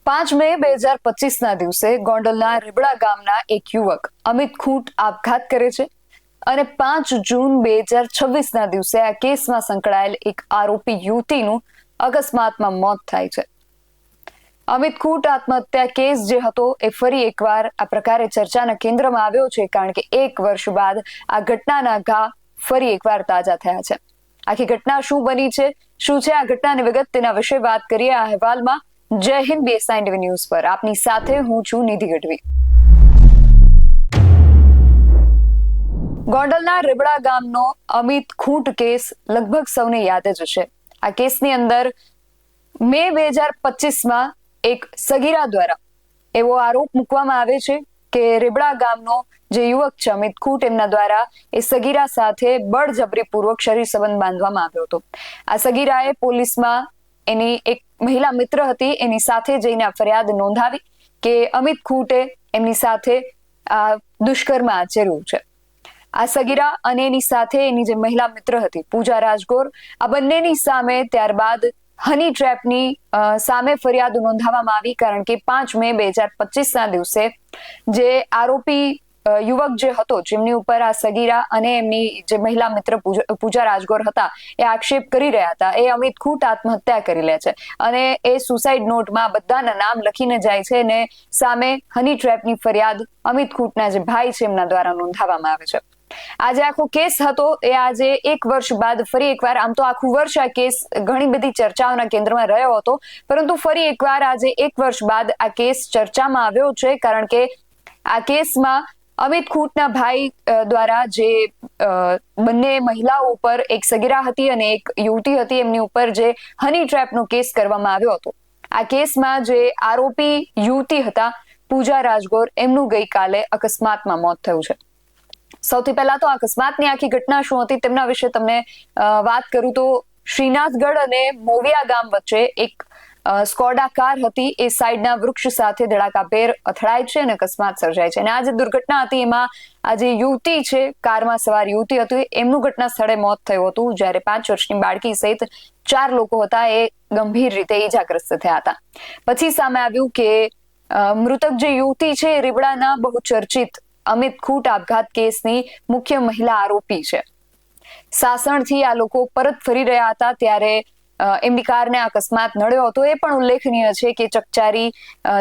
5 મે 2025 દિવસે ગોંડલના રીબડા ગામના એક યુવક અમિત ખૂંટ આપઘાત કરે છે અને 5 જૂન 2026 દિવસે આ કેસમાં સંકળાયેલ એક આરોપી યુવતીનું અકસ્માતમાં મોત થાય છે. અમિત ખૂંટ આત્મહત્યા કેસ જે હતો એ ફરી એકવાર આ પ્રકારે ચર્ચાના કેન્દ્રમાં આવ્યો છે, કારણ કે 1 વર્ષ બાદ આ ઘટનાના ઘા ફરી એકવાર તાજા થયા છે. આખી ઘટના શું બની છે, શું છે આ ઘટનાની વિગત, તેના વિશે વાત કરીએ આ અહેવાલમાં. જય હિન્દ, BSI ન્યૂઝ પર આપની સાથે હું છું નિધિ ગઢવી. ગોંડલના રીબડા ગામનો અમિત ખૂંટ કેસ લગભગ સૌને યાદ જ છે. આ કેસની અંદર મે 2025 એક સગીરા દ્વારા એવો આરોપ મૂકવામાં આવે છે કે રીબડા ગામનો જે યુવક છે અમિત ખૂંટ, એમના દ્વારા એ સગીરા સાથે બળજબરીપૂર્વક શરીર સંબંધ બાંધવામાં આવ્યો હતો. આ સગીરાએ પોલીસમાં એની એક મહિલા મિત્ર હતી એની સાથે જઈને ફરિયાદ નોંધાવી કે અમિત ખૂંટે એમની સાથે આ દુષ્કર્મ આચર્યું છે. આ સગીરા અને એની સાથે એની જે મહિલા મિત્ર હતી પૂજા રાજગોર, આ બંનેની સામે ત્યારબાદ હની ટ્રેપની સામે ફરિયાદ નોંધાવવામાં આવી, કારણ કે 5 મે 2025 દિવસે જે આરોપી યુવક જે હતો, જેમની ઉપર આ સગીરા અને એમની જે મહિલા મિત્ર પૂજા રાજગોર હતા એ આક્ષેપ કરી રહ્યા હતા, એ અમિત ખૂંટ આત્મહત્યા કરી લે છે અને એ સુસાઇડ નોટમાં બધાના નામ લખીને જાય છે અને સામે હની ટ્રેપની ફરિયાદ અમિત ખૂંટના જે ભાઈ છે એમના દ્વારા નોંધાવવામાં આવે છે. આજે આખો કેસ હતો એ આજે 1 વર્ષ બાદ ફરી એકવાર, આમ તો આખું વર્ષ આ કેસ ઘણી બધી ચર્ચાઓના કેન્દ્રમાં રહ્યો હતો, પરંતુ ફરી એકવાર આજે 1 વર્ષ બાદ આ કેસ ચર્ચામાં આવ્યો છે, કારણ કે આ કેસમાં અમિત ખૂંટના ભાઈ દ્વારા જે બંને મહિલાઓ ઉપર, એક સગીરા હતી અને એક યુવતી હતી, એમની ઉપર જે હની ટ્રેપનો કેસ કરવામાં આવ્યો હતો. આ કેસમાં જે આરોપી યુવતી હતા પૂજા રાજગોર, એમનું ગઈકાલે અકસ્માતમાં મોત થયું છે. સૌથી પહેલા તો અકસ્માતની આખી ઘટના શું હતી તેમના વિશે તમને વાત કરું તો શ્રીનાથગઢ અને મોવિયા ગામ વચ્ચે એક સ્કોડા કાર હતી, એ સાઈડના વૃક્ષ સાથે ધડાકાભેર અથડાય છે અને અકસ્માત સર્જાય છે. અને આ જે દુર્ઘટના હતી એમાં આ જે યુવતી છે, કારમાં સવાર યુવતી હતી, એમનું ઘટના સ્થળે મોત થયું હતું, જ્યારે 5 વર્ષની બાળકી સહિત 4 લોકો હતા એ ગંભીર રીતે ઈજાગ્રસ્ત થયા હતા. પછી સામે આવ્યું કે મૃતક જે યુવતી છે રીબડાના બહુ ચર્ચિત અમિત ખૂંટ આપઘાત કેસની મુખ્ય મહિલા આરોપી છે. સાસણથી આ લોકો પરત ફરી રહ્યા હતા ત્યારે એમની કારને અકસ્માત નડ્યો હતો. એ પણ ઉલ્લેખનીય છે કે ચકચારી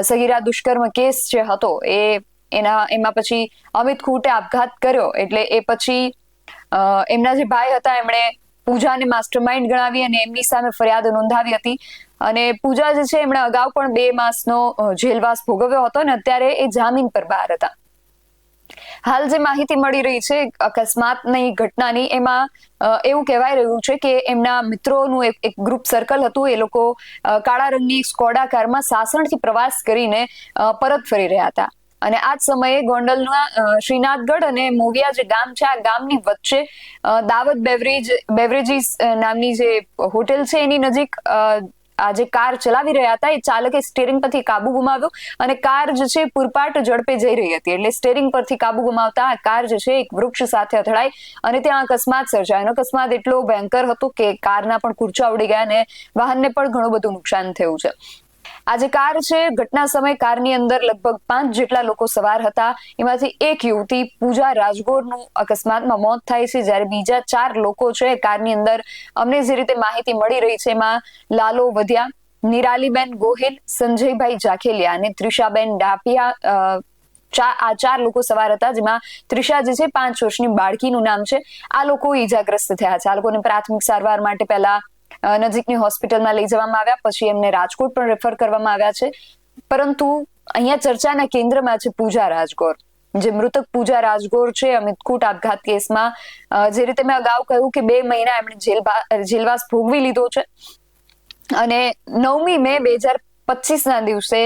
સગીરા દુષ્કર્મ કેસ જે હતો એમાં પછી અમિત ખૂંટે આપઘાત કર્યો, એટલે એ પછી એમના જે ભાઈ હતા એમણે પૂજાને માસ્ટરમાઇન્ડ ગણાવી અને એમની સામે ફરિયાદ નોંધાવી હતી. અને પૂજા જે છે એમણે અગાઉ પણ 2 માસનો જેલવાસ ભોગવ્યો હતો અને અત્યારે એ જામીન પર બહાર હતા. હાલ જે માહિતી મળી રહી છે અકસ્માતની ઘટનાની, એમાં એવું કહેવાય રહ્યું છે કે એમના મિત્રોનું એક ગ્રુપ સર્કલ હતું, એ લોકો કાળા રંગની સ્કોડા કારમાં સાસણથી પ્રવાસ કરીને પરત ફરી રહ્યા હતા અને આ જ સમયે ગોંડલના શ્રીનાથગઢ અને મોવિયા જે ગામ છે, આ ગામની વચ્ચે દાવત બેવરેજીસ નામની જે હોટેલ છે એની નજીક આ જે કાર ચલાવી રહ્યા હતા એ ચાલકે સ્ટીયરિંગ પરથી કાબુ ગુમાવ્યો અને કાર જે છે પૂરપાટ ઝડપે જઈ રહી હતી, એટલે સ્ટીયરિંગ પરથી કાબુ ગુમાવતા આ કાર જે છે એક વૃક્ષ સાથે અથડાઈ અને ત્યાં અકસ્માત સર્જાયો. અકસ્માત એટલો ભયંકર હતો કે કારના પણ કૂર્ચા ઉડી ગયા અને વાહનને પણ ઘણું બધું નુકસાન થયું છે. આ જે કાર છે, ઘટના સમયે કારની અંદર લગભગ 5 જેટલા લોકો સવાર હતા, એમાંથી એક યુવતી પૂજા રાજગોરનું અકસ્માતમાં મોત થાય છે, જ્યારે બીજા 4 લોકો છે કારની અંદર. અમને જે રીતે માહિતી મળી રહી છે એમાં લાલો વધ્યા, નિરાલીબેન ગોહિલ, સંજયભાઈ જાખેલિયા અને ત્રિષાબેન ડાપિયા, આ 4 લોકો સવાર હતા, જેમાં ત્રિષા જે છે 5 વર્ષની બાળકીનું નામ છે. આ લોકો ઈજાગ્રસ્ત થયા છે. આ લોકોને પ્રાથમિક સારવાર માટે પહેલા નજીકની હોસ્પિટલમાં લઈ જવામાં આવ્યા, પછી એમને રાજકોટ પણ રેફર કરવામાં આવ્યા છે. પરંતુ અહીંયા ચર્ચાના કેન્દ્રમાં છે પૂજા રાજગોર. જે મૃતક પૂજા રાજગોર છે અમિત ખૂંટ આપઘાત કેસમાં, જે રીતે મેં અગાઉ કહ્યું કે 2 મહિના એમણે જેલવાસ ભોગવી લીધો છે અને 9મી મે 2025 દિવસે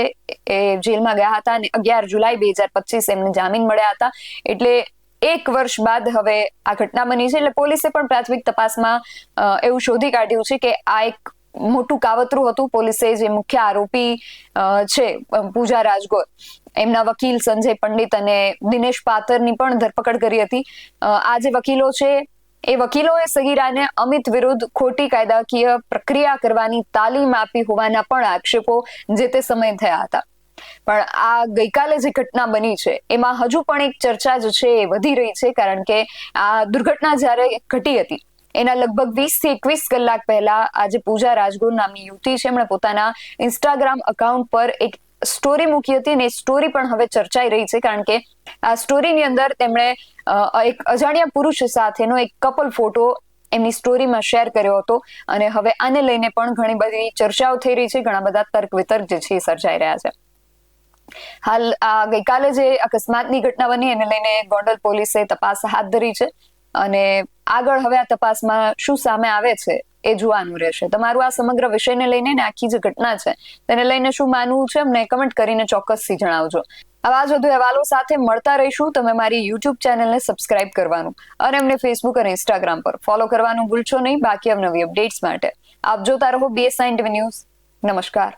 એ જેલમાં ગયા હતા અને 11 જુલાઈ 2025 એમને જામીન મળ્યા હતા. એટલે 1 વર્ષ બાદ હવે આ ઘટના બની છે. એટલે પોલીસે પણ પ્રાથમિક તપાસમાં એવું શોધી કાઢ્યું છે કે આ એક મોટું કાવતરું હતું. પોલીસે જે મુખ્ય આરોપી છે પૂજા રાજગોર, એમના વકીલ સંજય પંડિત અને દિનેશ પાતરની પણ ધરપકડ કરી હતી. આ જે વકીલો છે એ વકીલોએ સગીરાને અમિત વિરુદ્ધ ખોટી કાયદાકીય પ્રક્રિયા કરવાની તાલીમ આપી હોવાના પણ આક્ષેપો જે તે સમયે થયા હતા. પણ આ ગઈકાલે જે ઘટના બની છે એમાં હજુ પણ એક ચર્ચા જ છે એ વધી રહી છે, કારણ કે આ દુર્ઘટના જ્યારે ઘટી હતી એના લગભગ 20 થી 21 કલાક પહેલા આજે પૂજા રાજગોર નામની યુવતી છે, એમણે પોતાના ઇન્સ્ટાગ્રામ એકાઉન્ટ પર એક સ્ટોરી મૂકી હતી અને સ્ટોરી પણ હવે ચર્ચાઈ રહી છે, કારણ કે આ સ્ટોરીની અંદર તેમણે એક અજાણ્યા પુરુષ સાથેનો એક કપલ ફોટો એમની સ્ટોરીમાં શેર કર્યો હતો અને હવે આને લઈને પણ ઘણી બધી ચર્ચાઓ થઈ રહી છે, ઘણા બધા તર્ક વિતર્ક જે છે એ સર્જાઈ રહ્યા છે. હાલ આ ગઈકાલે જે અકસ્માતની ઘટના બની એને લઈને ગોંડલ પોલીસે તપાસ હાથ ધરી છે અને આગળ હવે આ તપાસમાં શું સામે આવે છે એ જોવાનું રહેશે. તમારું આ સમગ્ર વિષયને લઈને ને આખી જે ઘટના છે તેને લઈને શું માનવું છે અમને કમેન્ટ કરીને ચોક્કસથી જણાવજો. આવા જ વધુ અહેવાલો સાથે મળતા રહીશું. તમે મારી યુટ્યુબ ચેનલને સબસ્ક્રાઇબ કરવાનું અને અમને ફેસબુક અને ઇન્સ્ટાગ્રામ પર ફોલો કરવાનું ભૂલશો નહીં. બાકી અવનવી અપડેટ્સ માટે આપ જોતા રહો BS9 TV ન્યૂઝ. નમસ્કાર.